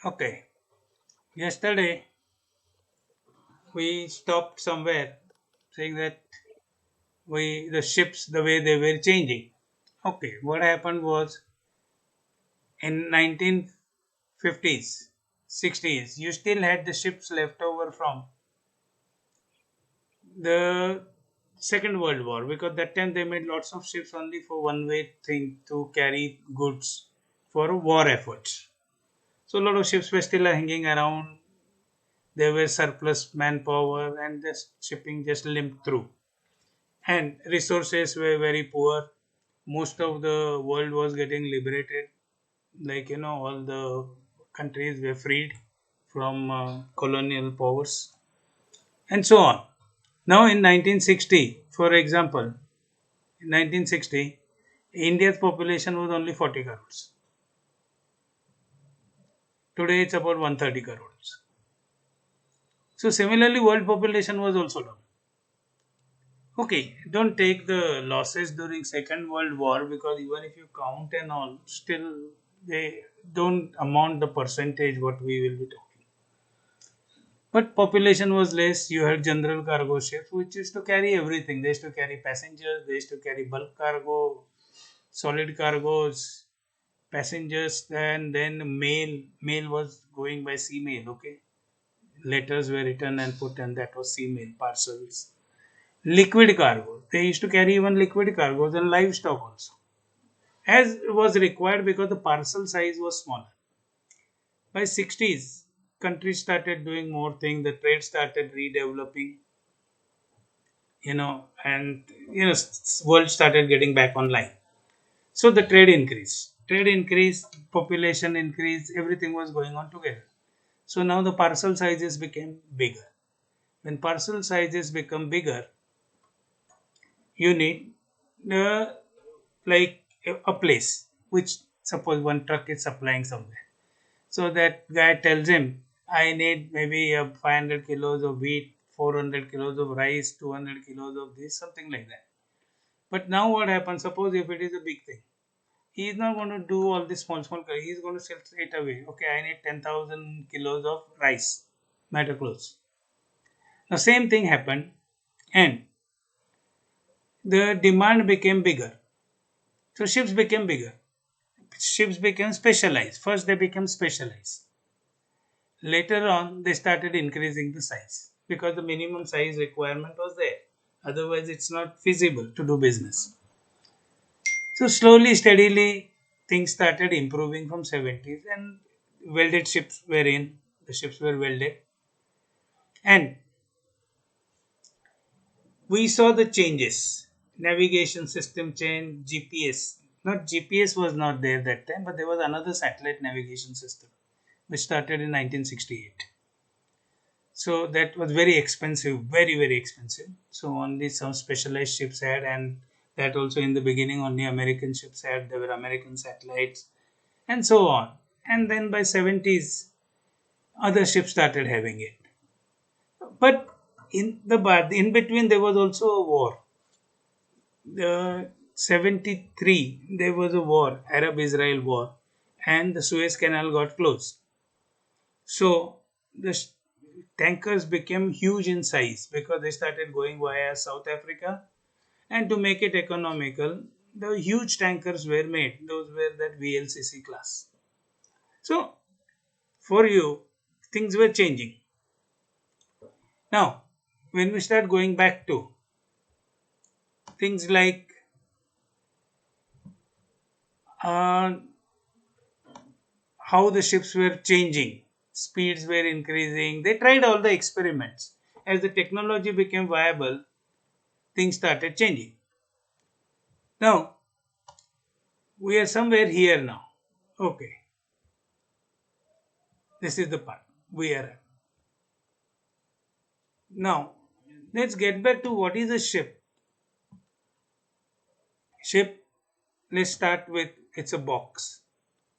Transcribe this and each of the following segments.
Okay, yesterday we stopped somewhere saying that the ships the way they were changing. Okay, what happened was in 1950s, 60s, you still had the ships left over from the Second World War because that time they made lots of ships only for one way thing to carry goods for war efforts. So a lot of ships were still hanging around. There were surplus manpower and the shipping just limped through. And resources were very poor. Most of the world was getting liberated. Like, all the countries were freed from colonial powers and so on. Now, in 1960, for example, in 1960, India's population was only 40 crores. Today, it's about 130 crores. So, similarly, world population was also down. Okay, don't take the losses during Second World War because even if you count and all, still they don't amount the percentage what we will be talking. But population was less. You had general cargo ships, which used to carry everything. They used to carry passengers. They used to carry bulk cargo, solid cargos, passengers, and then mail. Mail was going by sea mail. Okay, letters were written and put, and that was sea mail parcels. Liquid cargo. They used to carry even liquid cargoes and livestock also, as was required because the parcel size was smaller. By 60s, countries started doing more things. The trade started redeveloping, and world started getting back online. So the trade increased, population increased, everything was going on together. So now the parcel sizes became bigger. When parcel sizes become bigger, you need the like a place which suppose one truck is supplying somewhere. So that guy tells him, I need maybe 500 kilos of wheat, 400 kilos of rice, 200 kilos of this, something like that. But now what happens? Suppose if it is a big thing, he is not going to do all this small. He is going to sell straight away. Okay, I need 10,000 kilos of rice, matter close. Now same thing happened, and the demand became bigger. So ships became bigger. Ships became specialized. First they became specialized. Later on, they started increasing the size because the minimum size requirement was there. Otherwise, it's not feasible to do business. So slowly, steadily, things started improving from 70s, and welded ships were in. The ships were welded, and we saw the changes. Navigation system change, GPS. Not GPS was not there that time, but there was another satellite navigation system which started in 1968. So that was very expensive, very expensive. So only some specialized ships had, and that also in the beginning only American ships had. There were American satellites, and so on. And then by 70s, other ships started having it. But in between there was also a war. The 73 there was a war, Arab-Israel war, and the Suez Canal got closed. So the tankers became huge in size because they started going via South Africa. And to make it economical, the huge tankers were made. Those were that VLCC class. So for you, things were changing. Now, when we start going back to things like uh, how the ships were changing, speeds were increasing, they tried all the experiments. As the technology became viable, things started changing. Now, we are somewhere here now. Okay, this is the part we are at. Now, let's get back to what is a ship. Ship, let's start with it's a box.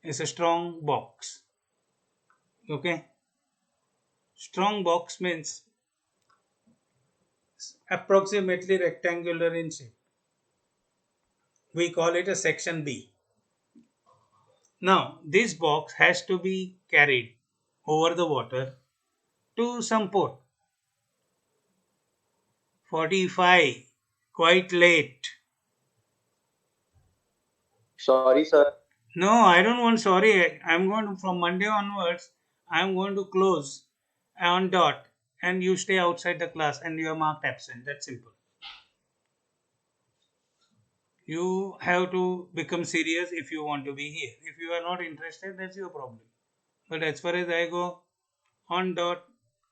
It's a strong box. Okay, strong box means approximately rectangular in shape. We call it a section B. Now, this box has to be carried. over the water to some port. 45, quite late. Sorry, sir. No, I don't want sorry. I'm going to, from Monday onwards, I'm going to close on dot and you stay outside the class and you are marked absent. That's simple. You have to become serious if you want to be here. If you are not interested, that's your problem. But as far as I go, on dot,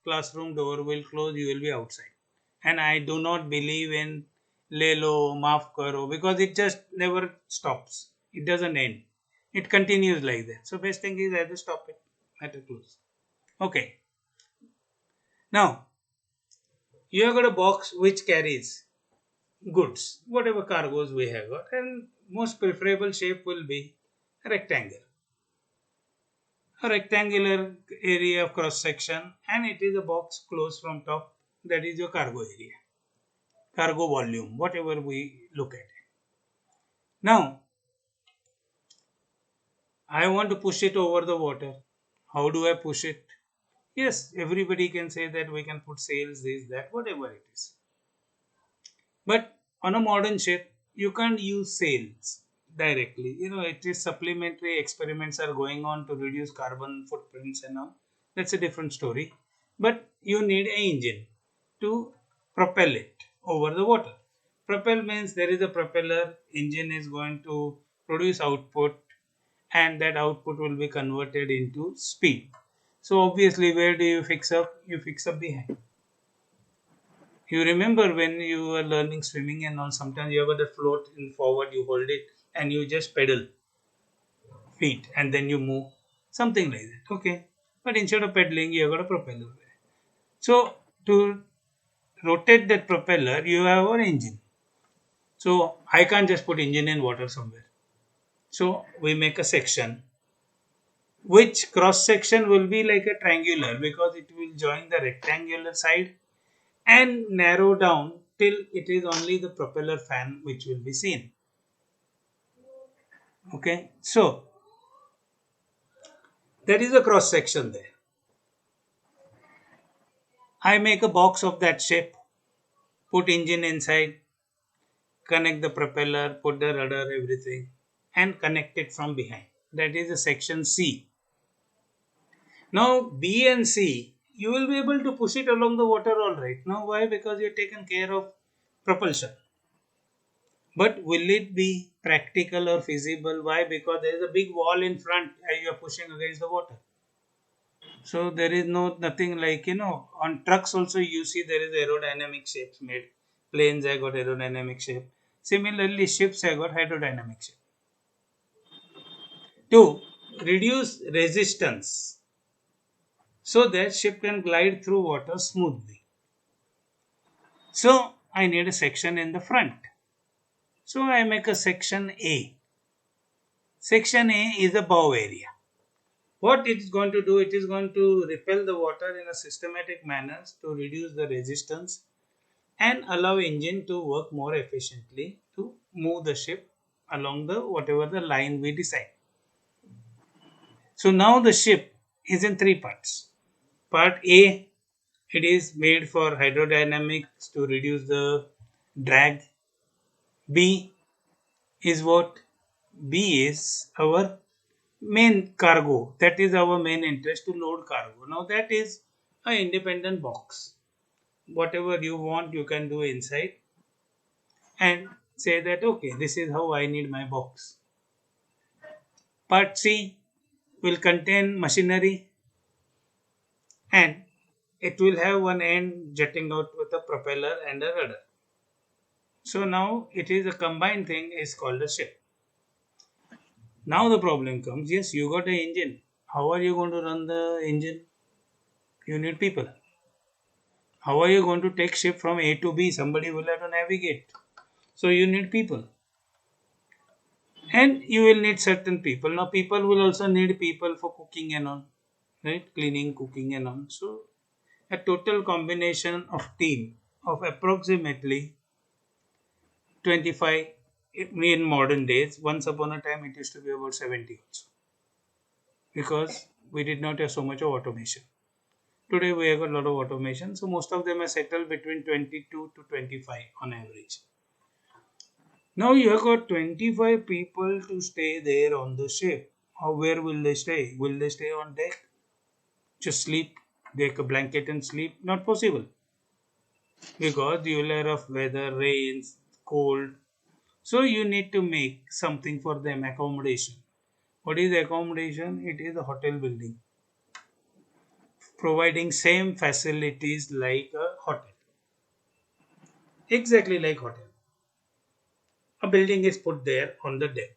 classroom door will close, you will be outside. And I do not believe in lelo, maaf karo, because it just never stops. It doesn't end. It continues like that. So best thing is either stop it, either close. Okay. Now you have got a box which carries goods, whatever cargoes we have got, and most preferable shape will be a rectangle. A rectangular area of cross section, and it is a box closed from top. That is your cargo area, cargo volume, whatever we look at. Now I want to push it over the water. How do I push it? Yes, everybody can say that we can put sails, this, that, whatever it is. But on a modern ship, you can't use sails directly. It is supplementary experiments are going on to reduce carbon footprints and all. That's a different story. But you need an engine to propel it over the water. Propel means there is a propeller, engine is going to produce output, and that output will be converted into speed. So obviously, where do you fix up? You fix up behind. You remember when you were learning swimming and all, sometimes you have got a float in forward, you hold it and you just pedal feet and then you move. Something like that. Okay. But instead of pedaling, you have got a propeller there. So to rotate that propeller, you have an engine. So I can't just put engine in water somewhere. So we make a section which cross section will be like a triangular because it will join the rectangular side and narrow down till it is only the propeller fan which will be seen. Okay, so there is a cross section there. I make a box of that shape, put engine inside, connect the propeller, put the rudder, everything, and connect it from behind. That is a section C. Now B and C, you will be able to push it along the water all right. Now why? Because you have taken care of propulsion. But will it be practical or feasible? Why? Because there is a big wall in front and you are pushing against the water. So there is nothing like on trucks also you see there is aerodynamic shapes made. Planes have got aerodynamic shape. Similarly, ships have got hydrodynamic shape. To reduce resistance so that ship can glide through water smoothly. So I need a section in the front. So I make a section A. Section A is the bow area. What it is going to do, it is going to repel the water in a systematic manner to reduce the resistance and allow engine to work more efficiently to move the ship along the whatever the line we decide. So now the ship is in three parts. Part A, it is made for hydrodynamics to reduce the drag. B is what? B is our main cargo. That is our main interest to load cargo. Now that is an independent box. Whatever you want, you can do inside and say that okay, this is how I need my box. Part C will contain machinery and it will have one end jutting out with a propeller and a rudder. So now it is a combined thing is called a ship. Now the problem comes, yes, you got an engine. How are you going to run the engine? You need people. How are you going to take ship from A to B? Somebody will have to navigate. So you need people. And you will need certain people. Now people will also need people for cooking and all. Right? Cleaning, cooking and all. So a total combination of team of approximately 25 in modern days. Once upon a time it used to be about 70 also. Because We did not have so much of automation. Today we have a lot of automation, so most of them are settled between 22 to 25 on average. Now you have got 25 people to stay there on the ship. How, where will they stay? Will they stay on deck? Just sleep, take a blanket and sleep? Not possible. Because you will have weather, rains, cold. So you need to make something for them, accommodation. What is accommodation? It is a hotel building, providing same facilities like a hotel. Exactly like hotel. A building is put there on the deck.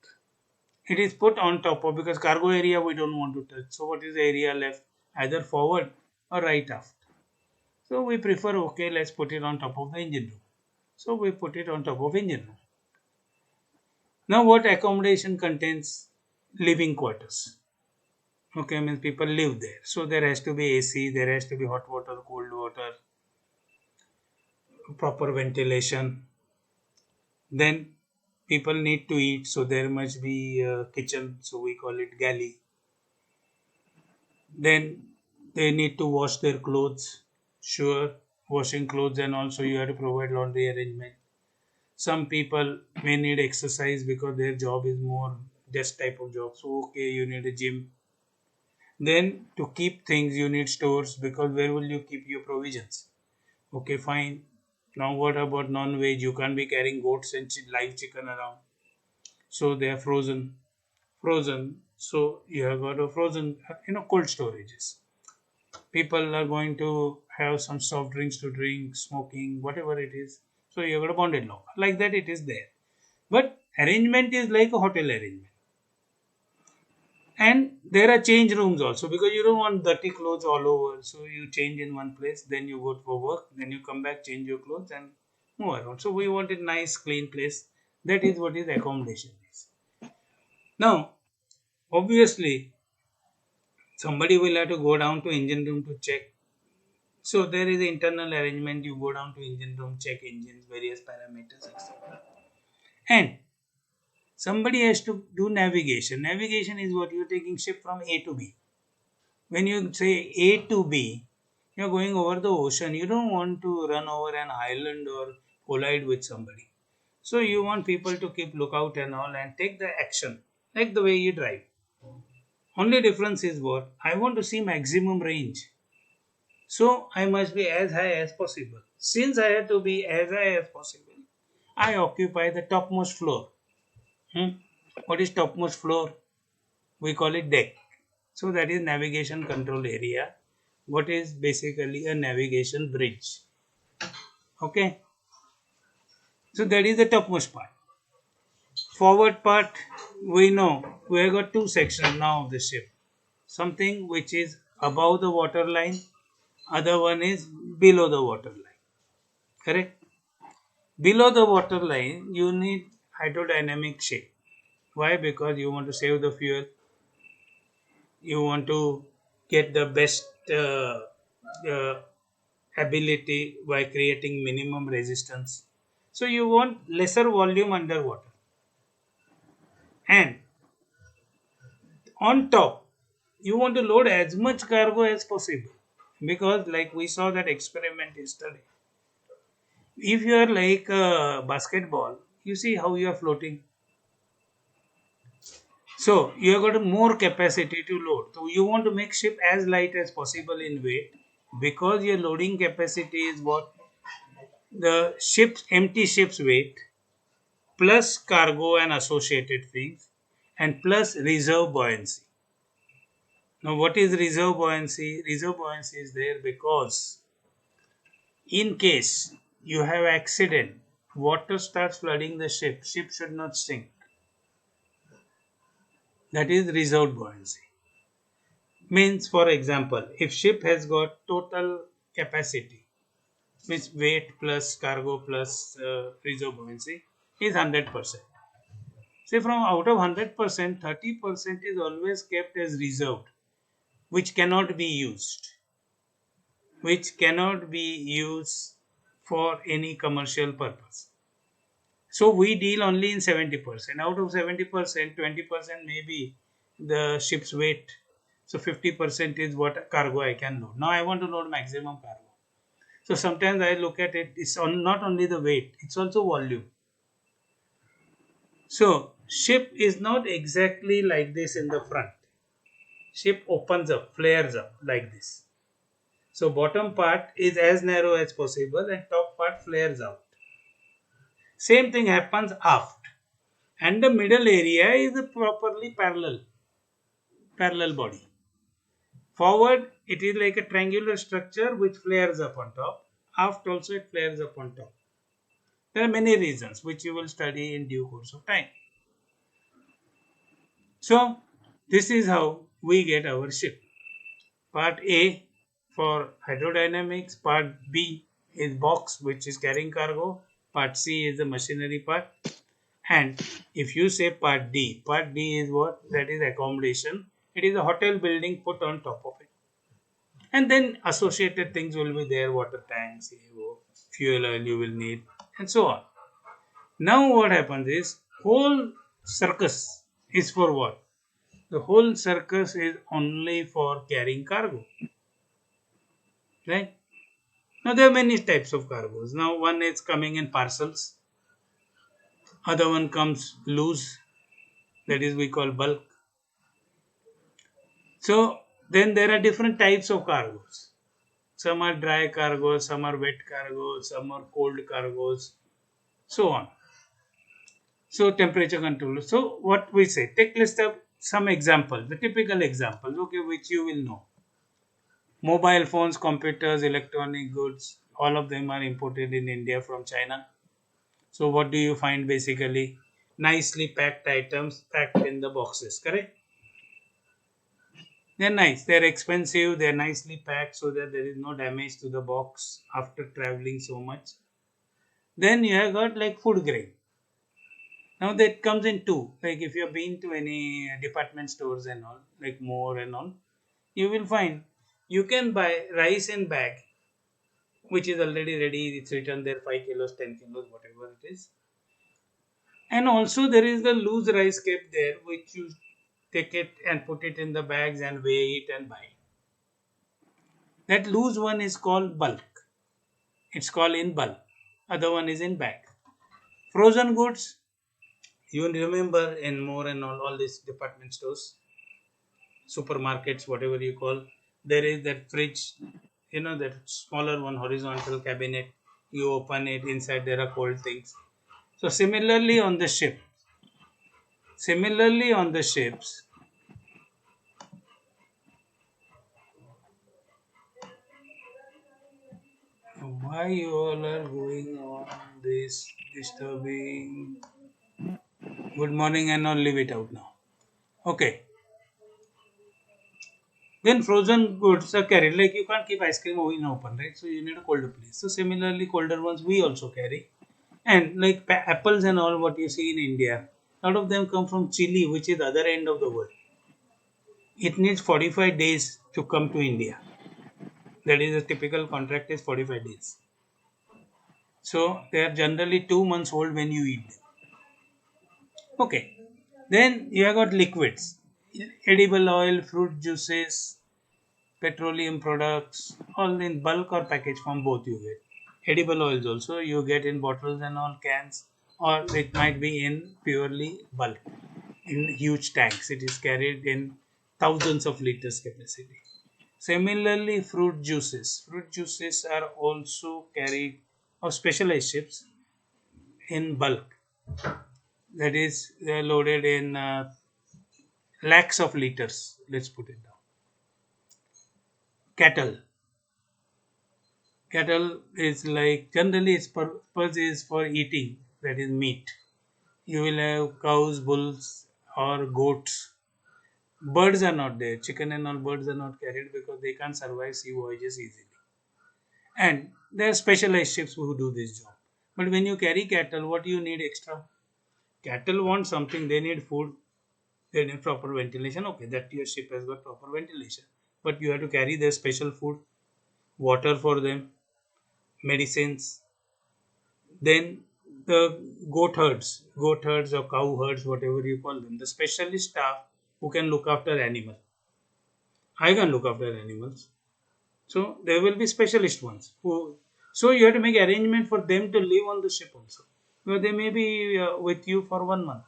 It is put on top of, because cargo area we don't want to touch. So what is the area left? Either forward or right aft. So we prefer, okay, let's put it on top of the engine room. So we put it on top of engine room. Now what accommodation contains? Living quarters. Okay, means people live there. So there has to be AC, there has to be hot water, cold water, proper ventilation. Then people need to eat, so there must be a kitchen, so we call it galley. Then they need to wash their clothes. Sure, washing clothes, and also you have to provide laundry arrangement. Some people may need exercise because their job is more desk type of job. So okay, you need a gym. Then to keep things you need stores, because where will you keep your provisions? Okay, fine. Now what about non-veg? You can't be carrying goats and live chicken around. So they are frozen. Frozen. So you have got a frozen, cold storages. People are going to have some soft drinks to drink, smoking, whatever it is. So you have got a bonded locker. Like that it is there. But arrangement is like a hotel arrangement. And there are change rooms also, because you don't want dirty clothes all over. So you change in one place, then you go for work, then you come back, change your clothes and move around. So we want a nice, clean place. That is what is accommodation is. Now, obviously, somebody will have to go down to engine room to check. So there is an internal arrangement. You go down to engine room, check engines, various parameters, etc. And somebody has to do navigation. Navigation is what you're taking ship from A to B. When you say A to B, you're going over the ocean. You don't want to run over an island or collide with somebody. So you want people to keep lookout and all and take the action, like the way you drive. Only difference is what? I want to see maximum range. So I must be as high as possible. Since I have to be as high as possible, I occupy the topmost floor. Hmm? What is topmost floor? We call it deck. So that is navigation control area. What is basically a navigation bridge. Okay. So that is the topmost part. Forward part, we know we have got two sections now of the ship. Something which is above the water line, other one is below the water line. Correct? Below the water line, you need hydrodynamic shape. Why? Because you want to save the fuel, you want to get the best uh, ability by creating minimum resistance. So you want lesser volume underwater. And on top, you want to load as much cargo as possible. Because like we saw that experiment yesterday. If you are like a basketball, you see how you are floating. So you have got more capacity to load. So you want to make ship as light as possible in weight, because your loading capacity is what? The ship's empty ship's weight plus cargo and associated things, and plus reserve buoyancy. Now what is reserve buoyancy? Reserve buoyancy is there because in case you have accident, water starts flooding the ship, ship should not sink. That is reserve buoyancy. Means, for example, if ship has got total capacity, which weight plus cargo plus reserve buoyancy is 100%. Say from out of 100%, 30% is always kept as reserved, which cannot be used, which cannot be used for any commercial purpose. So we deal only in 70%. Out of 70%, 20% may be the ship's weight. So 50% is what cargo I can load. Now I want to load maximum cargo. So sometimes I look at it, it's not only the weight, it's also volume. So ship is not exactly like this in the front. Ship opens up, flares up like this. So bottom part is as narrow as possible and top part flares out. Same thing happens aft. And the middle area is a properly parallel body. Forward, it is like a triangular structure which flares up on top. Aft also it flares up on top. There are many reasons which you will study in due course of time. So this is how we get our ship. Part A for hydrodynamics, part B is box which is carrying cargo, part C is the machinery part, and if you say part D is what? That is accommodation. It is a hotel building put on top of it. And then associated things will be there, water tanks, fuel oil you will need, and so on. Now what happens is whole circus is for what? The whole circus is only for carrying cargo, right? Now there are many types of cargoes. Now one is coming in parcels, other one comes loose, that is we call bulk. So then there are different types of cargoes. Some are dry cargoes, some are wet cargoes, some are cold cargoes, so on. So temperature control. So what we say, take list of some examples, the typical examples, okay, which you will know. Mobile phones, computers, electronic goods, all of them are imported in India from China. So what do you find basically? Nicely packed items packed in the boxes, correct? They're nice, they're expensive, they're nicely packed so that there is no damage to the box after traveling so much. Then you have got like food grade. Now that comes in two. Like if you have been to any department stores and all, like more and all, you will find you can buy rice in bag, which is already ready. It's written there 5 kilos, 10 kilos, whatever it is. And also there is the loose rice kept there, which you take it and put it in the bags and weigh it and buy it. That loose one is called bulk. It's called in bulk. Other one is in bag. Frozen goods, you remember in more and all these department stores, supermarkets, whatever you call, there is that fridge, that smaller one, horizontal cabinet. You open it, inside there are cold things. So similarly on the ships, why you all are going on this disturbing? Good morning and all, leave it out now. Okay. Then frozen goods are carried. Like you can't keep ice cream in open, right? So you need a colder place. So similarly, colder ones we also carry. And like apples and all what you see in India, a lot of them come from Chile, which is the other end of the world. It needs 45 days to come to India. That is a typical contract is 45 days. So they are generally 2 months old when you eat them. Okay. Then you have got liquids, edible oil, fruit juices, petroleum products, all in bulk or package form, both you get. Edible oils also you get in bottles and all cans, or it might be in purely bulk in huge tanks. It is carried in thousands of liters capacity. Similarly, fruit juices are also carried or specialized ships in bulk. That is, they are loaded in lakhs of liters. Let's put it down. Cattle is like generally its purpose is for eating, that is meat. You will have cows, bulls, or goats. Birds are not there. Chicken and all birds are not carried because they can't survive sea voyages easily. And there are specialized ships who do this job. But when you carry cattle, what do you need extra? Cattle want something, they need food, they need proper ventilation. Okay, that your ship has got proper ventilation. But you have to carry their special food, water for them, medicines. Then the goat herds or cow herds, whatever you call them, the specialist staff who can look after animal. I can look after animals. So there will be specialist ones who. So you have to make arrangement for them to live on the ship also. Because they may be with you for 1 month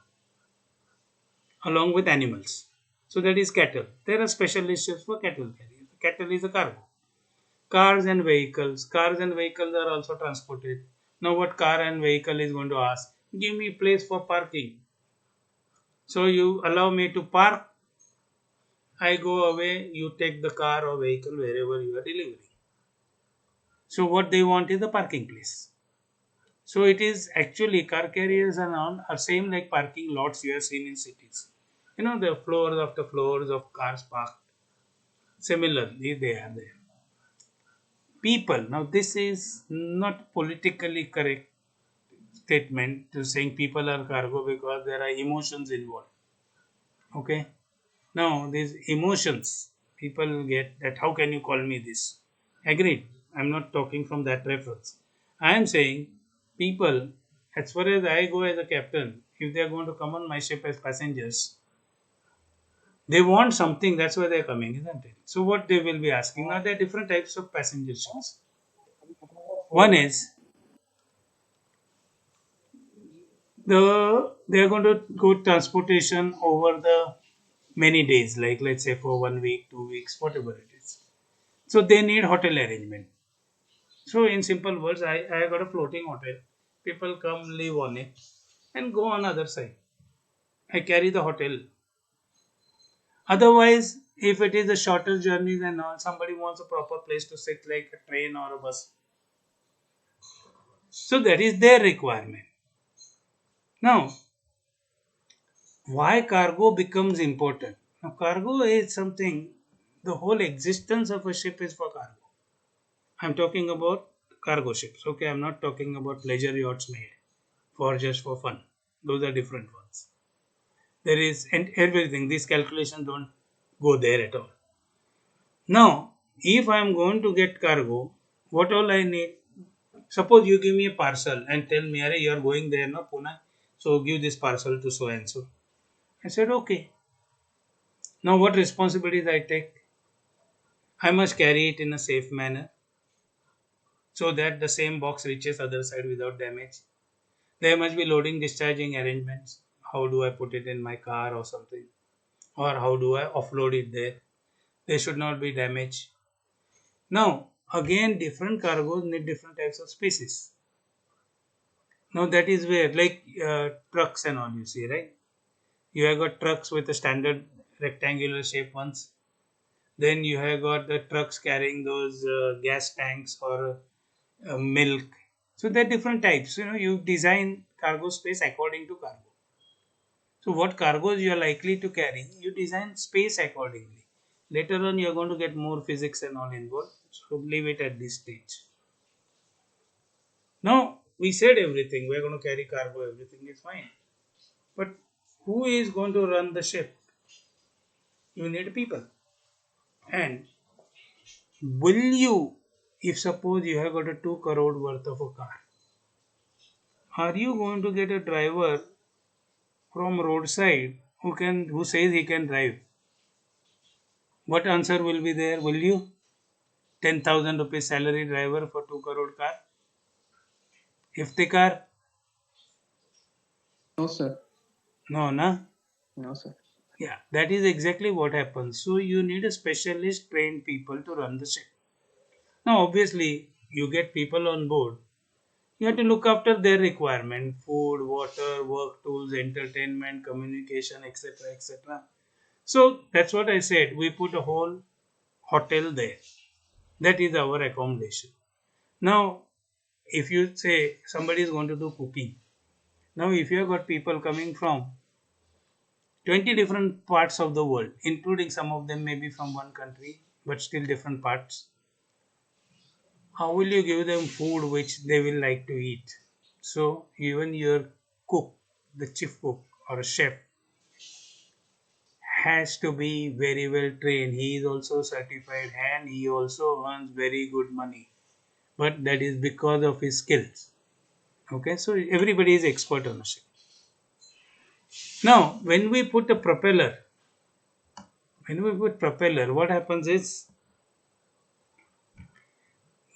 along with animals. So that is cattle. There are specialist ships for cattle carriers. Cattle is a cargo. Cars and vehicles. Cars and vehicles are also transported. Now what car and vehicle is going to ask? Give me place for parking. So you allow me to park. I go away. You take the car or vehicle wherever you are delivering. So what they want is the parking place. So it is actually car carriers and all are same like parking lots you have seen in cities. The floors after floors of cars parked. Similarly, they are there. People. Now this is not politically correct statement to saying people are cargo because there are emotions involved. Okay. Now these emotions people get that how can you call me this? Agreed. I'm not talking from that reference. I am saying people, as far as I go as a captain, if they are going to come on my ship as passengers, they want something, that's why they're coming, isn't it? So what they will be asking now, there are different types of passenger ships. One is they are going to go transportation over the many days, like let's say for 1 week, 2 weeks, whatever it is. So they need hotel arrangement. So in simple words, I got a floating hotel. People come live on it and go on other side. I carry the hotel. Otherwise, if it is a shorter journeys and all, somebody wants a proper place to sit like a train or a bus. So that is their requirement. Now, why cargo becomes important? Now, cargo is something, the whole existence of a ship is for cargo. I'm talking about cargo ships. Okay, I'm not talking about pleasure yachts made for just for fun. Those are different ones. There is and everything. These calculations don't go there at all. Now, if I am going to get cargo, what all I need? Suppose you give me a parcel and tell me, "Arey, you are going there, no Pune, so give this parcel to so and so." I said, "Okay." Now, what responsibilities I take? I must carry it in a safe manner so that the same box reaches other side without damage. There must be loading discharging arrangements. How do I put it in my car or something? Or how do I offload it there? They should not be damaged. Now, again, different cargoes need different types of spaces. Now, that is where, like trucks and all, you see, right? You have got trucks with a standard rectangular shape ones. Then you have got the trucks carrying those gas tanks or milk. So, there are different types. You design cargo space according to cargo. So what cargoes you are likely to carry, you design space accordingly. Later on, you are going to get more physics and all involved. So leave it at this stage. Now we said everything. We are going to carry cargo. Everything is fine. But who is going to run the ship? You need people. And will you, if suppose you have got a 2 crore worth of a car, are you going to get a driver from roadside who says he can drive? What answer will be there? Will you? 10,000 rupees salary driver for 2 crore car. If the car, No, sir. no, na? No, sir. Yeah, that is exactly what happens. So you need a specialist trained people to run the ship. Now, obviously, you get people on board. You have to look after their requirement: food, water, work tools, entertainment, communication, etc., etc. So that's what I said. We put a whole hotel there. That is our accommodation. Now, if you say somebody is going to do cooking, now if you have got people coming from 20 different parts of the world, including some of them maybe from one country, but still different parts. How will you give them food which they will like to eat? So, even your cook, the chief cook or a chef, has to be very well trained. He is also certified and he also earns very good money. But that is because of his skills. Okay, so everybody is expert on a ship. Now, when we put a propeller, When we put propeller, what happens is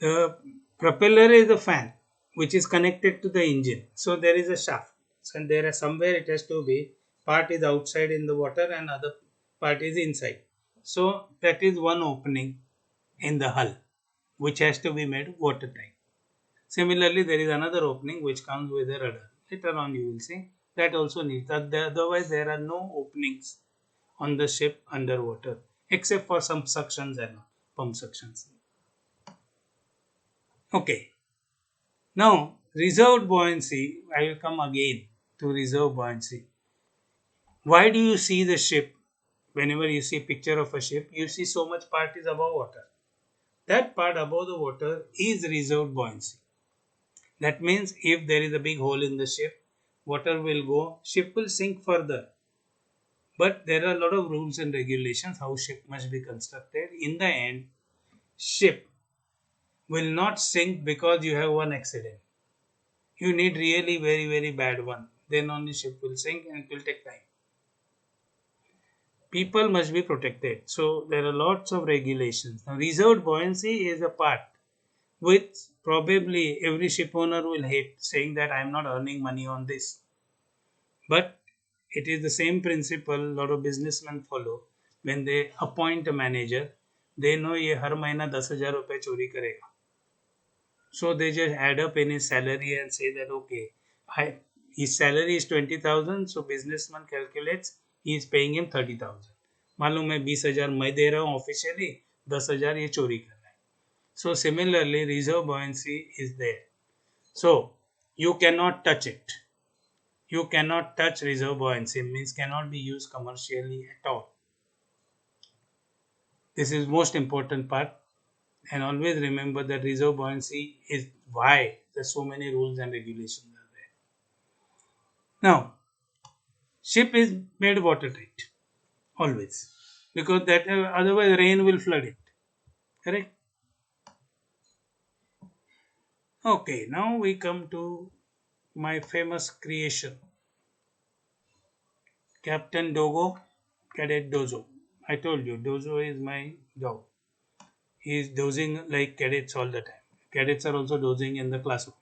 the propeller is a fan which is connected to the engine. So there is a shaft. So there is somewhere it has to be part is outside in the water and other part is inside. So that is one opening in the hull which has to be made watertight. Similarly, there is another opening which comes with a rudder. Later on you will see that also needs that. Otherwise there are no openings on the ship underwater except for some suctions and pump suctions. Okay. Now, reserved buoyancy, I will come again to reserve buoyancy. Why do you see the ship? Whenever you see a picture of a ship, you see so much part is above water. That part above the water is reserved buoyancy. That means if there is a big hole in the ship, water will go, ship will sink further. But there are a lot of rules and regulations how ship must be constructed. In the end, ship will not sink because you have one accident. You need really very bad one. Then only ship will sink and it will take time. People must be protected. So there are lots of regulations. Now reserved buoyancy is a part which probably every ship owner will hate, saying that I am not earning money on this. But it is the same principle a lot of businessmen follow when they appoint a manager. They know ये हर महीना 10,000 रुपए चोरी करेगा. So they just add up in his salary and say that okay, his salary is 20,000, so businessman calculates he is paying him 30,000. मालूम है 20,000 मैं दे रहा हूँ ऑफिशियली, 10,000 ये चोरी कर रहा है. So similarly, reserve buoyancy is there. So you cannot touch it. You cannot touch reserve buoyancy, means cannot be used commercially at all. This is most important part. And always remember that reserve buoyancy is why there's so many rules and regulations are there. Now, ship is made watertight always because that otherwise rain will flood it. Correct? Okay, now we come to my famous creation, Captain Dogo, Cadet Dozo. I told you, Dozo is my dog. He is dozing like cadets all the time. Cadets are also dozing in the classroom.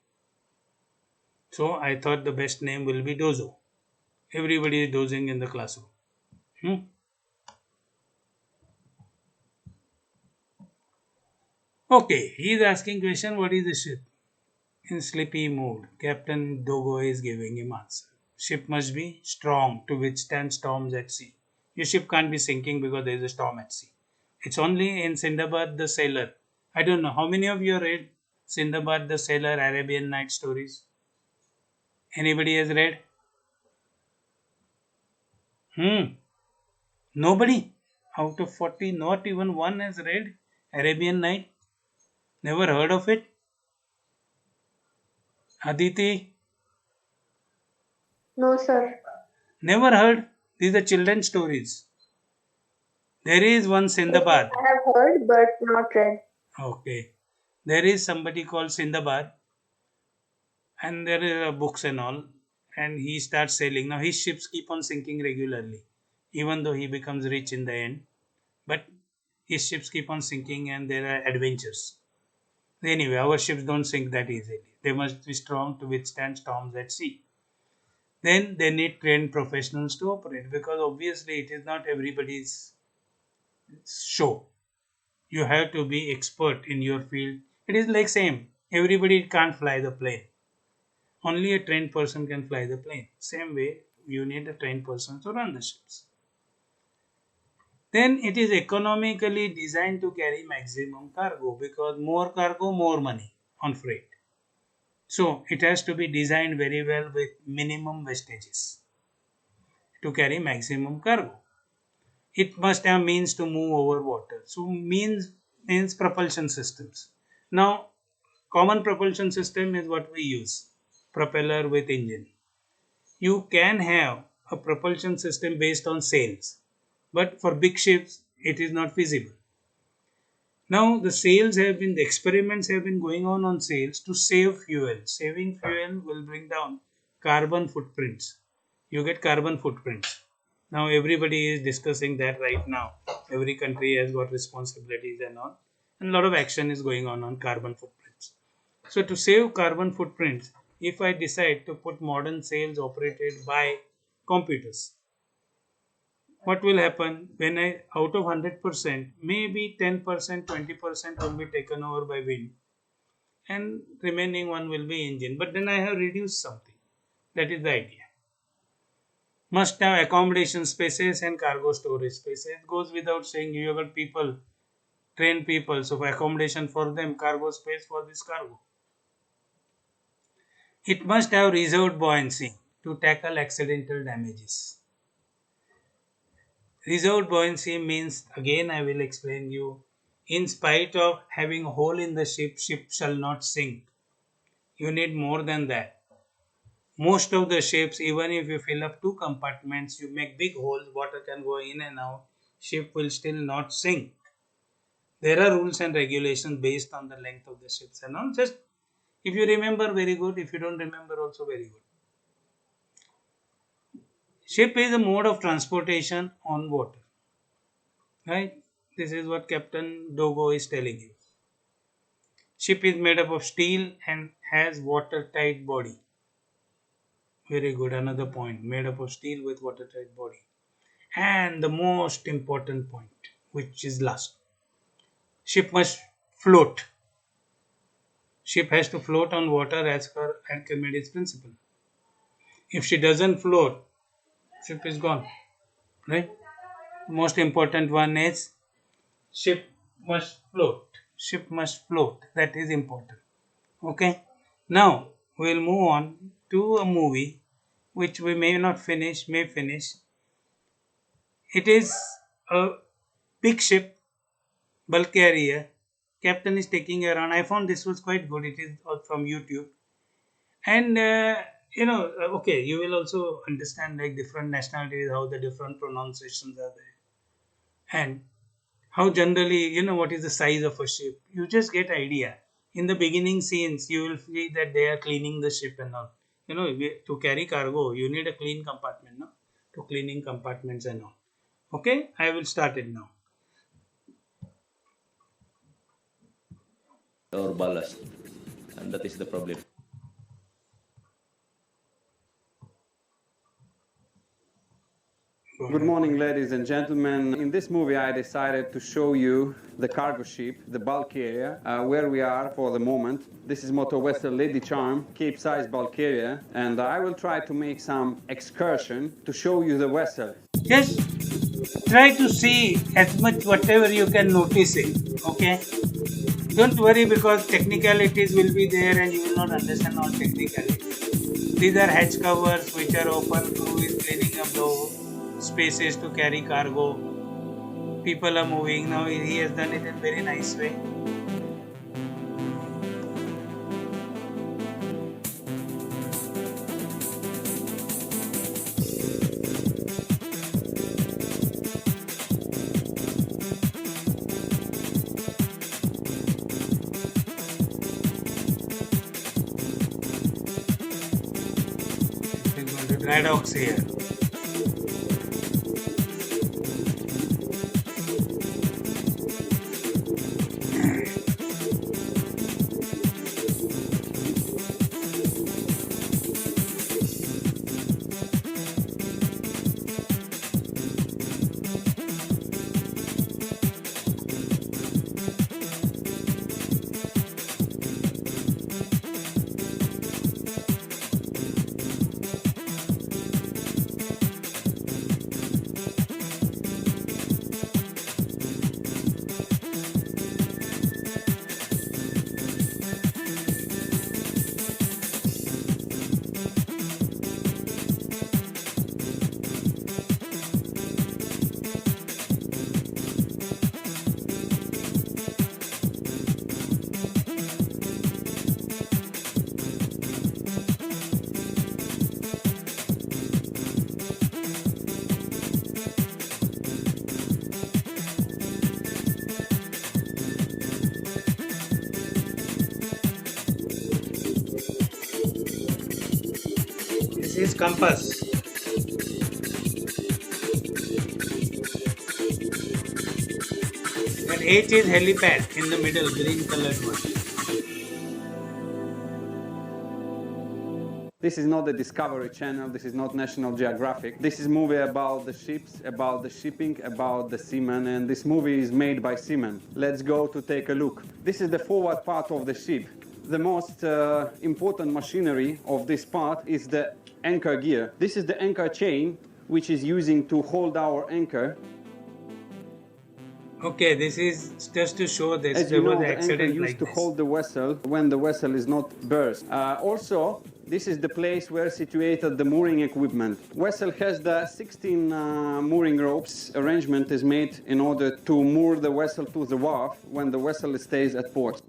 So I thought the best name will be Dozo. Everybody is dozing in the classroom. Hmm? Okay, he is asking question, what is the ship? In sleepy mood, Captain Dogo is giving him answer. Ship must be strong to withstand storms at sea. Your ship can't be sinking because there is a storm at sea. It's only in Sindbad the Sailor. I don't know how many of you read Sindbad the Sailor Arabian Night Stories. Anybody has read? Nobody out of 40, not even one has read Arabian Night. Never heard of it. Aditi, No, sir. never heard. These are children's stories. There is one Yes, Sindbad. I have heard but not read. Okay. There is somebody called Sindbad and there are books and all. And he starts sailing. Now his ships keep on sinking regularly, even though he becomes rich in the end. But his ships keep on sinking and there are adventures. Anyway, our ships don't sink that easily. They must be strong to withstand storms at sea. Then they need trained professionals to operate because obviously it is not everybody's show. You have to be expert in your field. It is like same. Everybody can't fly the plane. Only a trained person can fly the plane. Same way, you need a trained person to run the ships. Then it is economically designed to carry maximum cargo because more cargo, more money on freight. So it has to be designed very well with minimum wastages to carry maximum cargo. It must have means to move over water. So means propulsion systems. Now common propulsion system is what we use, propeller with engine. You can have a propulsion system based on sails, but for big ships it is not feasible. Now the experiments have been going on sails to save fuel. Saving fuel will bring down carbon footprints. You get carbon footprints. Now everybody is discussing that right now. Every country has got responsibilities and all, and a lot of action is going on carbon footprints. So to save carbon footprints, if I decide to put modern sails operated by computers, what will happen when I out of 100%, maybe 10%, 20% will be taken over by wind, and remaining one will be engine. But then I have reduced something. That is the idea. Must have accommodation spaces and cargo storage spaces. It goes without saying you have got people, trained people, so for accommodation for them, cargo space for this cargo. It must have reserved buoyancy to tackle accidental damages. Reserved buoyancy means, again I will explain you, in spite of having a hole in the ship, ship shall not sink. You need more than that. Most of the ships, even if you fill up 2 compartments, you make big holes, water can go in and out, ship will still not sink. There are rules and regulations based on the length of the ships and all. Just if you remember, very good. If you don't remember, also very good. Ship is a mode of transportation on water. Right? This is what Captain Dogo is telling you. Ship is made up of steel and has watertight body. Very good. Another point. Made up of steel with watertight body. And the most important point, which is last. Ship must float. Ship has to float on water as per Archimedes' principle. If she doesn't float, ship is gone. Right? Most important one is ship must float. Ship must float. That is important. Okay. Now we'll move on to a movie which we may not finish, may finish. It is a big ship, bulk carrier. Captain is taking around. I found this was quite good. It is from YouTube. And okay, you will also understand like different nationalities, how the different pronunciations are there. And how generally, what is the size of a ship. You just get idea. In the beginning scenes, you will see that they are cleaning the ship and all. To carry cargo, you need a clean compartment, no? To cleaning compartments and all. Okay, I will start it now. or ballast, and that is the problem. Good morning, ladies and gentlemen. In this movie, I decided to show you the cargo ship, the bulk carrier, where we are for the moment. This is motor vessel Lady Charm, Cape-size bulk carrier, and I will try to make some excursion to show you the vessel. Just try to see as much whatever you can notice it. Okay. Don't worry because technicalities will be there and you will not understand all technicalities. These are hatch covers which are open. Crew is cleaning up the spaces to carry cargo. People are moving now. He has done it in a very nice way. He's going to dry docks here. This is compass. H is helipad in the middle, green colored one. This is not the Discovery Channel, this is not National Geographic. This is a movie about the ships, about the shipping, about the seamen, and this movie is made by seamen. Let's go to take a look. This is the forward part of the ship. The most important machinery of this part is the anchor gear. This is the anchor chain, which is using to hold our anchor. Okay, this is just to show this. As There you know, was an the anchor accident used like to this. hold the vessel when the vessel is not burst. Also, this is the place where situated the mooring equipment. Vessel has the 16 mooring ropes. Arrangement is made in order to moor the vessel to the wharf when the vessel stays at port.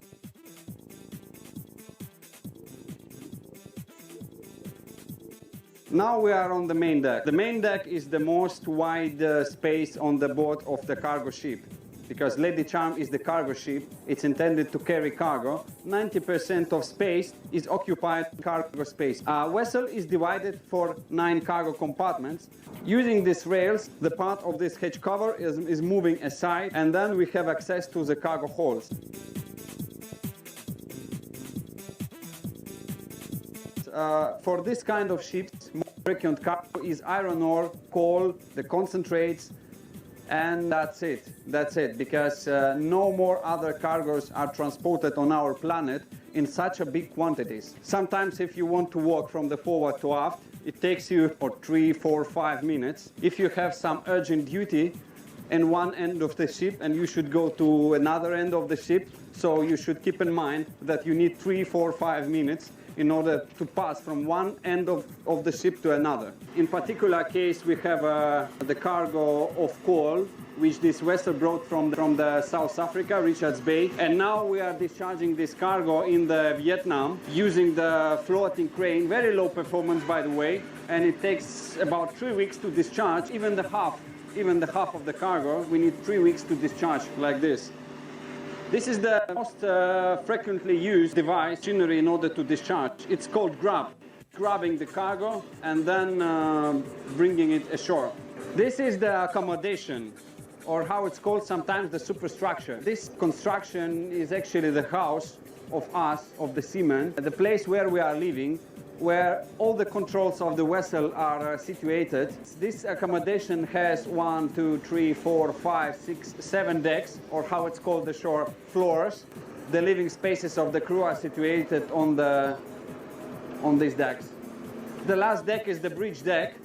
Now we are on the main deck. The main deck is the most wide space on the board of the cargo ship. Because Lady Charm is the cargo ship, it's intended to carry cargo. 90% of space is occupied cargo space. Our vessel is divided for 9 cargo compartments. Using these rails, the part of this hatch cover is moving aside, and then we have access to the cargo holds. For this kind of ships, more frequent cargo is iron ore, coal, the concentrates, and that's it. That's it, because no more other cargoes are transported on our planet in such a big quantities. Sometimes if you want to walk from the forward to aft, it takes you for 3, 4, 5 minutes. If you have some urgent duty in one end of the ship and you should go to another end of the ship, so you should keep in mind that you need 3, 4, 5 minutes in order to pass from one end of the ship to another. In particular case, we have the cargo of coal, which this vessel brought from the South Africa, Richards Bay. And now we are discharging this cargo in the Vietnam using the floating crane, very low performance by the way, and it takes about 3 weeks to discharge, even the half of the cargo, we need 3 weeks to discharge like this. This is the most frequently used device, machinery in order to discharge. It's called grab. Grabbing the cargo and then bringing it ashore. This is the accommodation, or how it's called sometimes the superstructure. This construction is actually the house of us, of the seamen, the place where we are living, where all the controls of the vessel are situated. This accommodation has 1, 2, 3, 4, 5, 6, 7 decks, or how it's called the shore floors. The living spaces of the crew are situated on these decks. The last deck is the bridge deck,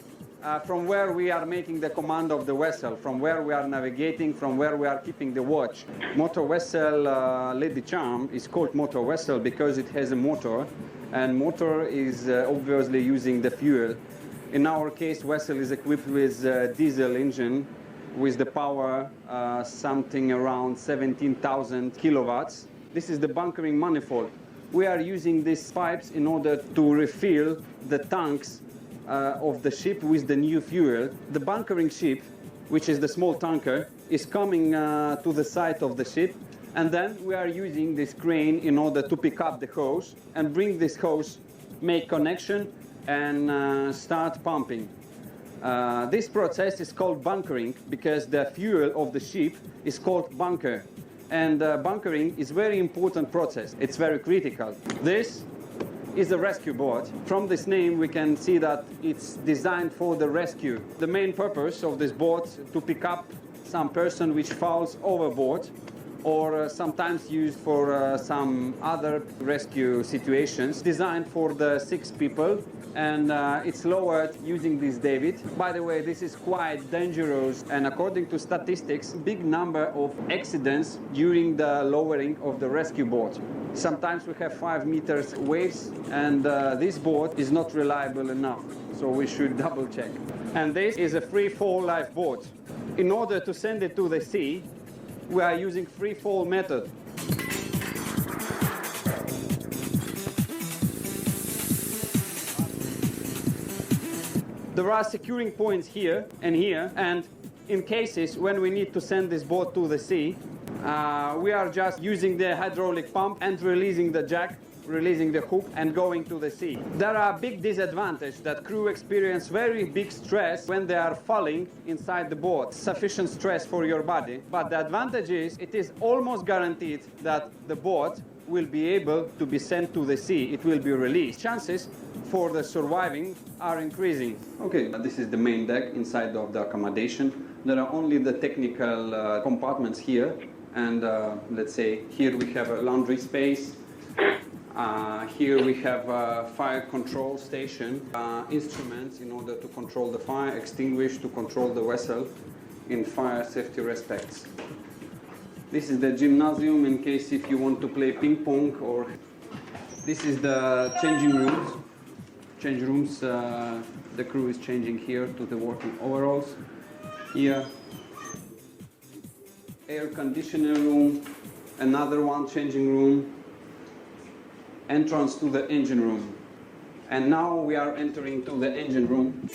from where we are making the command of the vessel, from where we are navigating, from where we are keeping the watch. Motor vessel Lady Charm is called motor vessel because it has a motor, and motor is obviously using the fuel. In our case, vessel is equipped with a diesel engine with the power something around 17,000 kilowatts. This is the bunkering manifold. We are using these pipes in order to refill the tanks of the ship with the new fuel. The bunkering ship, which is the small tanker, is coming to the side of the ship, and then we are using this crane in order to pick up the hose and bring this hose, make connection, and start pumping. This process is called bunkering because the fuel of the ship is called bunker. And bunkering is a very important process. It's very critical. This is a rescue boat. From this name we can see that it's designed for the rescue. The main purpose of this boat is to pick up some person which falls overboard, or sometimes used for some other rescue situations. Designed for the 6 people, and it's lowered using this davit. By the way, this is quite dangerous, and according to statistics, big number of accidents during the lowering of the rescue boat. Sometimes we have 5 meters waves, and this boat is not reliable enough, so we should double check. And this is a free fall lifeboat. In order to send it to the sea, we are using free fall method. There are securing points here and here, and in cases when we need to send this boat to the sea, We are just using the hydraulic pump and releasing the jack, releasing the hook and going to the sea. There are big disadvantages that crew experience very big stress when they are falling inside the boat. Sufficient stress for your body. But the advantage is it is almost guaranteed that the boat will be able to be sent to the sea. It will be released. Chances for the surviving are increasing. Okay, this is the main deck inside of the accommodation. There are only the technical compartments here. And let's say here we have a laundry space. Here we have a fire control station, instruments in order to control the fire, extinguish to control the vessel in fire safety respects. This is the gymnasium in case if you want to play ping pong, or this is the changing rooms. Change rooms, the crew is changing here to the working overalls. Here, air conditioner room, another one changing room. Entrance to the engine room. And now we are entering to the engine room.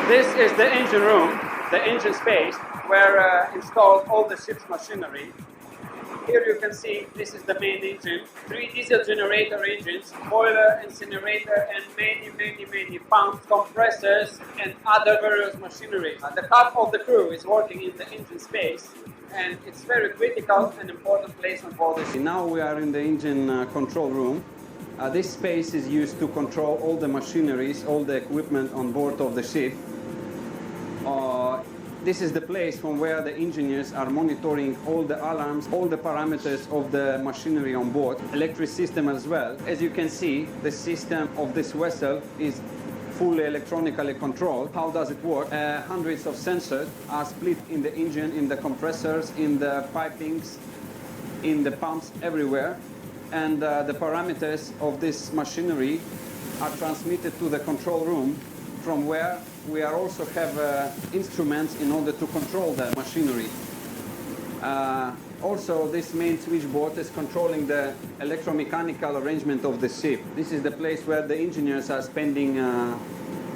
This is the engine room, the engine space, where installed all the ship's machinery. Here you can see this is the main engine, 3 diesel generator engines, boiler, incinerator, and many pumps, compressors, and other various machinery. The half of the crew is working in the engine space, and it's very critical and important place on board the ship. Now we are in the engine control room. This space is used to control all the machineries, all the equipment on board of the ship. This is the place from where the engineers are monitoring all the alarms, all the parameters of the machinery on board, electric system as well. As you can see, the system of this vessel is fully electronically controlled. How does it work? Hundreds of sensors are split in the engine, in the compressors, in the pipings, in the pumps, everywhere. And the parameters of this machinery are transmitted to the control room, from where we are also have instruments in order to control the machinery. Also, this main switchboard is controlling the electromechanical arrangement of the ship. This is the place where the engineers are spending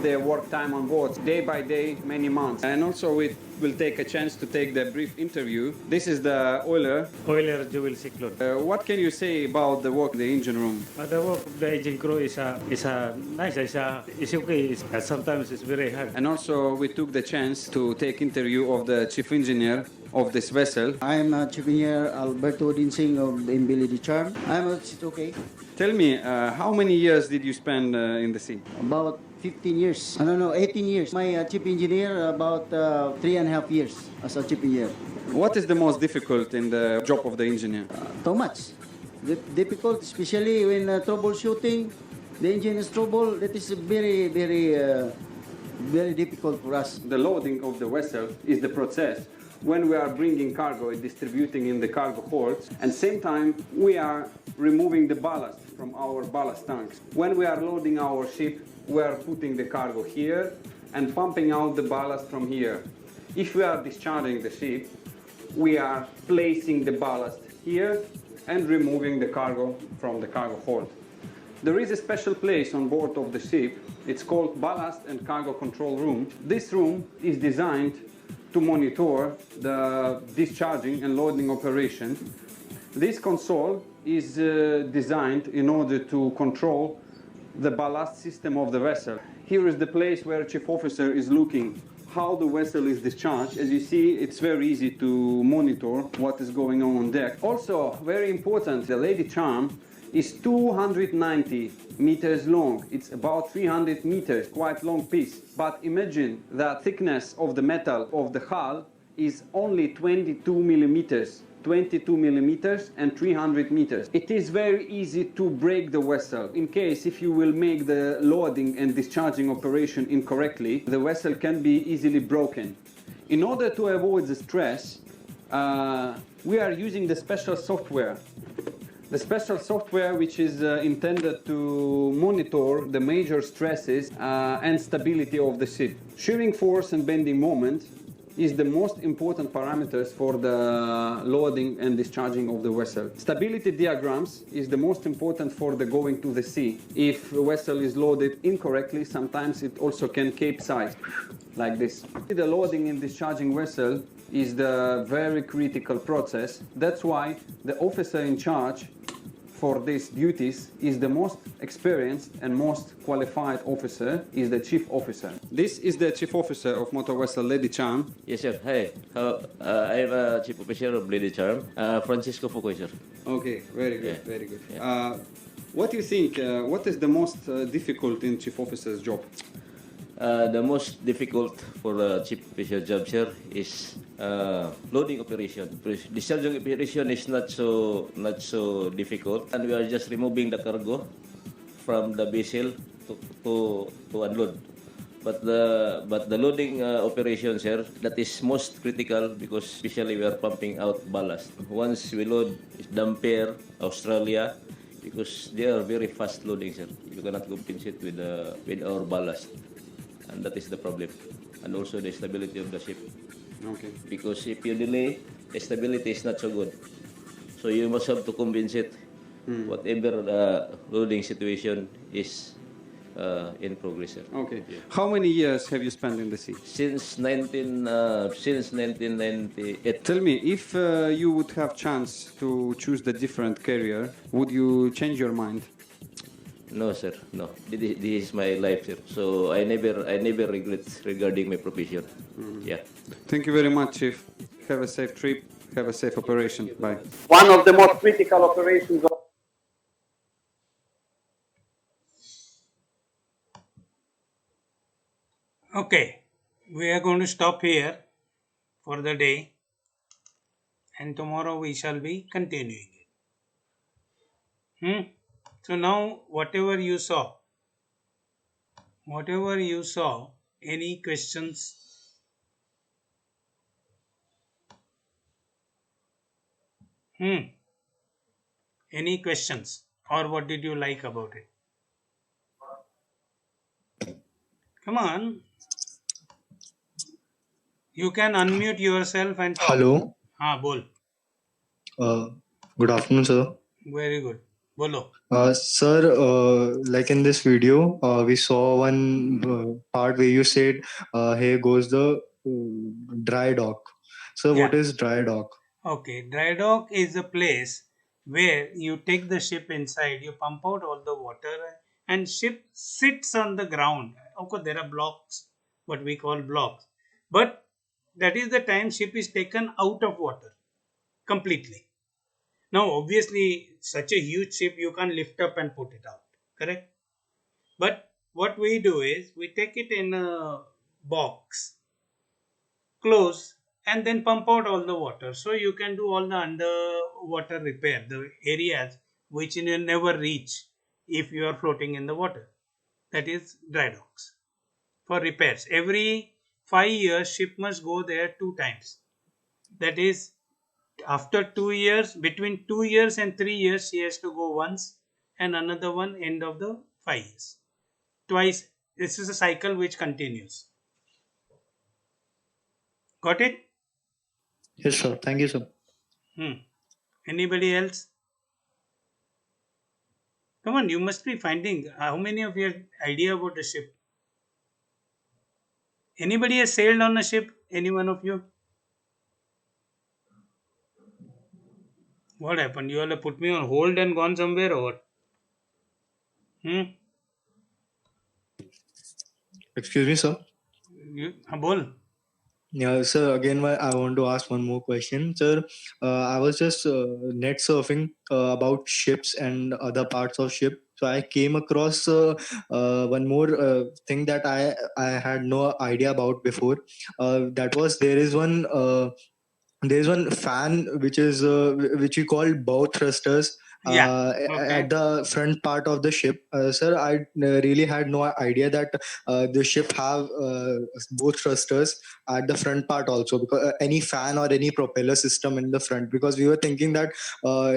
their work time on board, day by day, many months. And also we will take a chance to take the brief interview. This is the oiler. Oiler Jewel Cyclone. What can you say about the work in the engine room? The work of the engine crew is nice. It's okay. Sometimes it's very hard. And also we took the chance to take interview of the chief engineer of this vessel. I'm Chief Engineer Alberto Dinsing of the Imbility Charm. It's okay. Tell me, how many years did you spend in the sea? About 15 years. I don't know, 18 years. My chief engineer, about 3.5 years as a chief engineer. What is the most difficult in the job of the engineer? Too much. Difficult, especially when troubleshooting. The engine is trouble. That is very difficult for us. The loading of the vessel is the process when we are bringing cargo and distributing in the cargo holds, and same time we are removing the ballast from our ballast tanks. When we are loading our ship, we are putting the cargo here and pumping out the ballast from here. If we are discharging the ship, we are placing the ballast here and removing the cargo from the cargo hold. There is a special place on board of the ship. It's called Ballast and Cargo Control Room. This room is designed to monitor the discharging and loading operation. This console is designed in order to control the ballast system of the vessel. Here is the place where chief officer is looking how the vessel is discharged. As you see, it's very easy to monitor what is going on deck. Also, very important, the Lady Charm is 290 meters long. It's about 300 meters, quite long piece. But imagine the thickness of the metal of the hull is only 22 millimeters. 22 millimeters and 300 meters. It is very easy to break the vessel. In case if you will make the loading and discharging operation incorrectly, the vessel can be easily broken. In order to avoid the stress, we are using the special software. The special software which is intended to monitor the major stresses and stability of the ship. Shearing force and bending moment is the most important parameters for the loading and discharging of the vessel. Stability diagrams is the most important for the going to the sea. If a vessel is loaded incorrectly, sometimes it also can capsize, like this. The loading and discharging vessel is the very critical process. That's why the officer in charge for these duties is the most experienced and most qualified officer, is the chief officer. This is the chief officer of motor vessel Lady Charm. Yes, sir. Hi. I am a chief officer of Lady Charm, Francisco Fukoy, sir. Okay, very good, Yeah. very good. Yeah. What do you think, what is the most difficult in chief officer's job? The most difficult for the chief officer job, sir, is loading operation. Discharging operation is not so difficult, and we are just removing the cargo from the vessel to unload. But the loading operation, sir, that is most critical because especially we are pumping out ballast. Once we load Dampier, Australia, because they are very fast loading, sir. You cannot compensate with our ballast, and that is the problem. And also the stability of the ship, Okay. because if you delay, the stability is not so good. So you must have to compensate whatever loading situation is in progress, sir. Okay. How many years have you spent in the sea? Since 1998. Tell me, if you would have chance to choose the different career, would you change your mind? No, sir. No. This is my life, sir. So I never regret regarding my profession. Yeah. Thank you very much, Chief. Have a safe trip. Have a safe operation. Bye. One of the most critical operations of Okay, we are going to stop here for the day, and tomorrow we shall be continuing it. So now whatever you saw, any questions? Any questions, or what did you like about it? Come on, you can unmute yourself and talk. Hello. Bol. Uh, Good afternoon, sir. Very good. Bolo. Sir, like in this video, we saw one part where you said, "Here goes the dry dock." So, what Yeah. is dry dock? Okay, dry dock is a place where you take the ship inside, you pump out all the water, and ship sits on the ground. Of course, there are blocks, what we call blocks, but that is the time ship is taken out of water completely. Now, obviously, such a huge ship you can't lift up and put it out, correct? But what we do is we take it in a box, close, and then pump out all the water. So you can do all the underwater repair, the areas which you never reach if you are floating in the water. That is dry docks for repairs. Every 5 years, ship must go there 2 times. That is, after 2 years, between 2 years and 3 years, she has to go once, and another one end of the 5 years. Twice. This is a cycle which continues. Got it? Yes, sir. Thank you, sir. Anybody else? Come on, you must be finding how many of you have idea about the ship? Anybody has sailed on a ship? Any one of you? What happened? You all have put me on hold and gone somewhere or what? Excuse me, sir. Bol. Yeah, sir. Again, I want to ask one more question, sir. I was just net surfing about ships and other parts of ship. So I came across one more thing that I had no idea about before. That was there is one fan which we call bow thrusters Yeah. Okay. at the front part of the ship. Sir, I really had no idea that the ship have bow thrusters at the front part also, because any fan or any propeller system in the front, because we were thinking that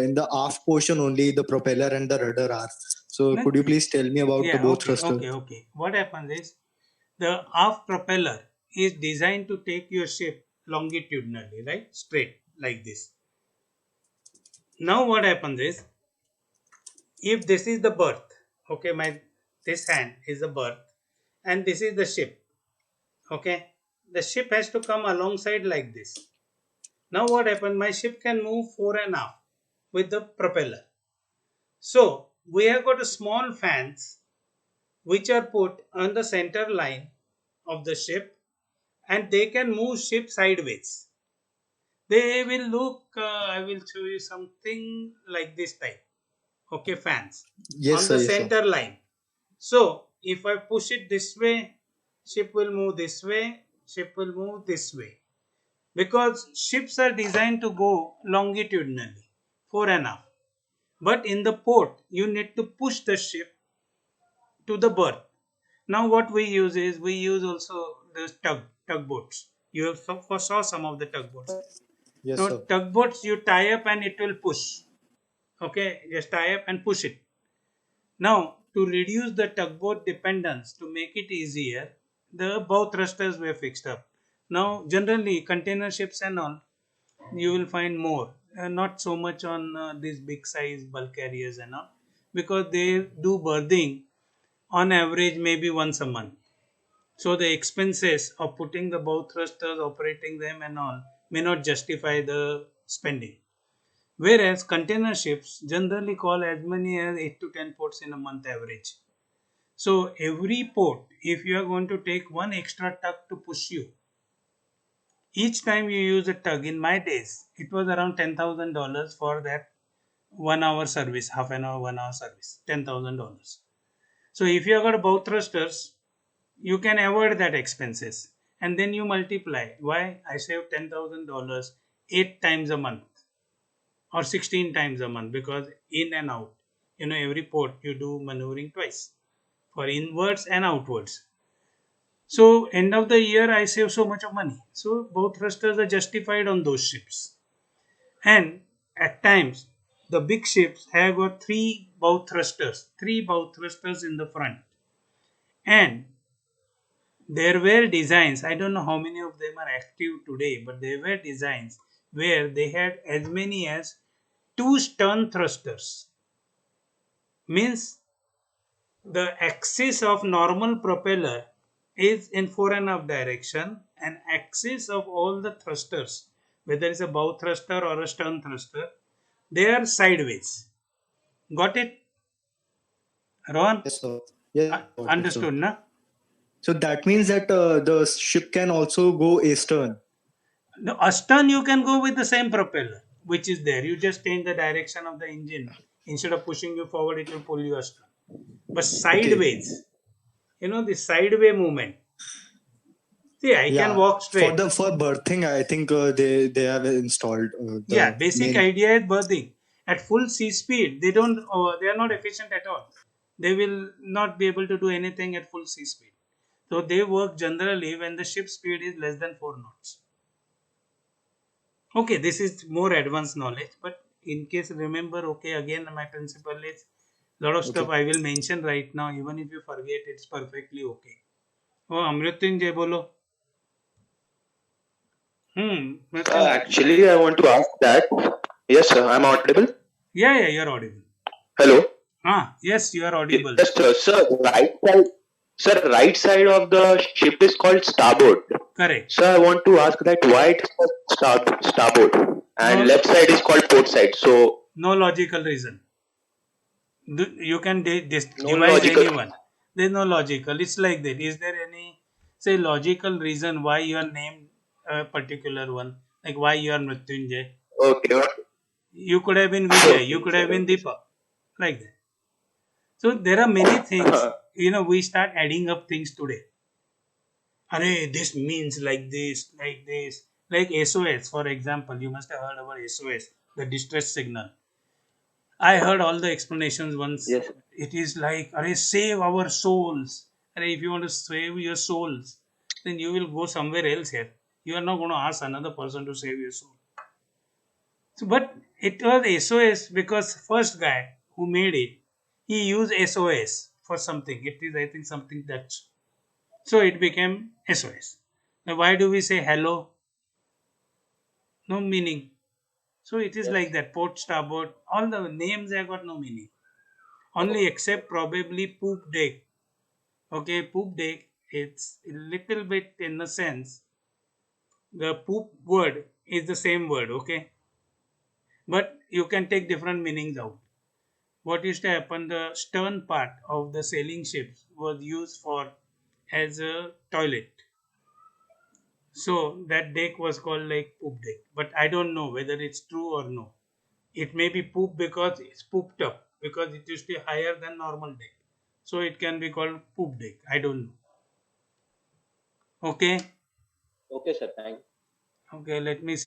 in the aft portion only the propeller and the rudder are. So No, could you please tell me about the yeah. bow Okay. thruster? Okay. What happens is the aft propeller is designed to take your ship longitudinally, right? Straight like this. Now what happens is, if this is the berth, okay, this hand is the berth, and this is the ship, okay, the ship has to come alongside like this. Now what happened? My ship can move fore and aft with the propeller. So we have got a small fans which are put on the center line of the ship, and they can move ship sideways. They will look, I will show you something like this type. Okay, fans Yes, on sir. the Yes, sir. center line. So if I push it this way, ship will move this way, ship will move this way. Because ships are designed to go longitudinally, fore and aft. But in the port, you need to push the ship to the berth. Now what we use is, we use also the tugboats. You have saw some of the tugboats. Yes, Now sir. tugboats you tie up and it will push. Okay, just tie up and push it. Now to reduce the tugboat dependence, to make it easier, the bow thrusters were fixed up. Now generally container ships and all, you will find more, not so much on these big size bulk carriers and all, because they do berthing on average maybe once a month. So the expenses of putting the bow thrusters, operating them and all, may not justify the spending. Whereas container ships generally call as many as 8 to 10 ports in a month average. So every port, if you are going to take one extra tug to push you, each time you use a tug, in my days, it was around $10,000 for that 1 hour service, half an hour, 1 hour service, $10,000. So if you have got bow thrusters, you can avoid that expenses, and then you multiply. Why? I save $10,000 8 times a month or 16 times a month, because in and out, every port you do maneuvering twice for inwards and outwards. So end of the year I save so much of money. So both thrusters are justified on those ships. And at times the big ships have got three bow thrusters in the front. And there were designs, I don't know how many of them are active today, but there were designs where they had as many as two stern thrusters. Means the axis of normal propeller is in fore and aft direction, and axis of all the thrusters, whether it's a bow thruster or a stern thruster, they are sideways. Got it, Rohan? Yes, sir. Yes, got it, sir. Understood, na? So that means that the ship can also go astern. The astern you can go with the same propeller which is there. You just change the direction of the engine. Instead of pushing you forward, it will pull you astern. But Okay. sideways, the sideway movement. See, I can Yeah. walk For straight. the for berthing, I think they have installed Yeah, the basic main. idea is berthing. At full sea speed, they are not efficient at all. They will not be able to do anything at full sea speed. So they work generally when the ship speed is less than 4 knots. Okay, this is more advanced knowledge, but in case remember, okay, again my principle is, lot of stuff Okay. I will mention right now. Even if you forget, it's perfectly okay. Oh, Amrityunjay bolo. Nothing. Actually, I want to ask that. Yes, sir, I'm audible. Yeah, you're audible. Hello. Yes, you are audible. Yes, sir. Right side of the ship is called starboard. Correct. So I want to ask that why it is called starboard and No, left side is called port side. So no logical reason. You can no devise logical. anyone. There's no logical. It's like that. Is there any, say, logical reason why you are named a particular one? Like why you are Mrityunjay? Okay. You could have been Vijay. You could have been Deepak. Like that. So there are many things. We start adding up things today. Arey, this means like this, like this. Like SOS, for example. You must have heard about SOS, the distress signal. I heard all the explanations once. Yes. It is like, Arey, save our souls. Arey, if you want to save your souls, then you will go somewhere else here. You are not going to ask another person to save your soul. So, but it was SOS because first guy who made it, he used SOS for something. It is, I think, something Dutch. So it became SOS. Now, why do we say hello? no meaning. So it is like that. Port, starboard, all the names have got no meaning. Only except probably poop deck. Okay, poop deck, it's a little bit in the sense the poop word is the same word, okay? But you can take different meanings out. What used to happen, the stern part of the sailing ships was used for as a toilet. So that deck was called like poop deck. But I don't know whether it's true or no. It may be poop because it's pooped up because it used to be higher than normal deck. So it can be called poop deck. I don't know. Okay. Okay, sir. Thank you. Okay, let me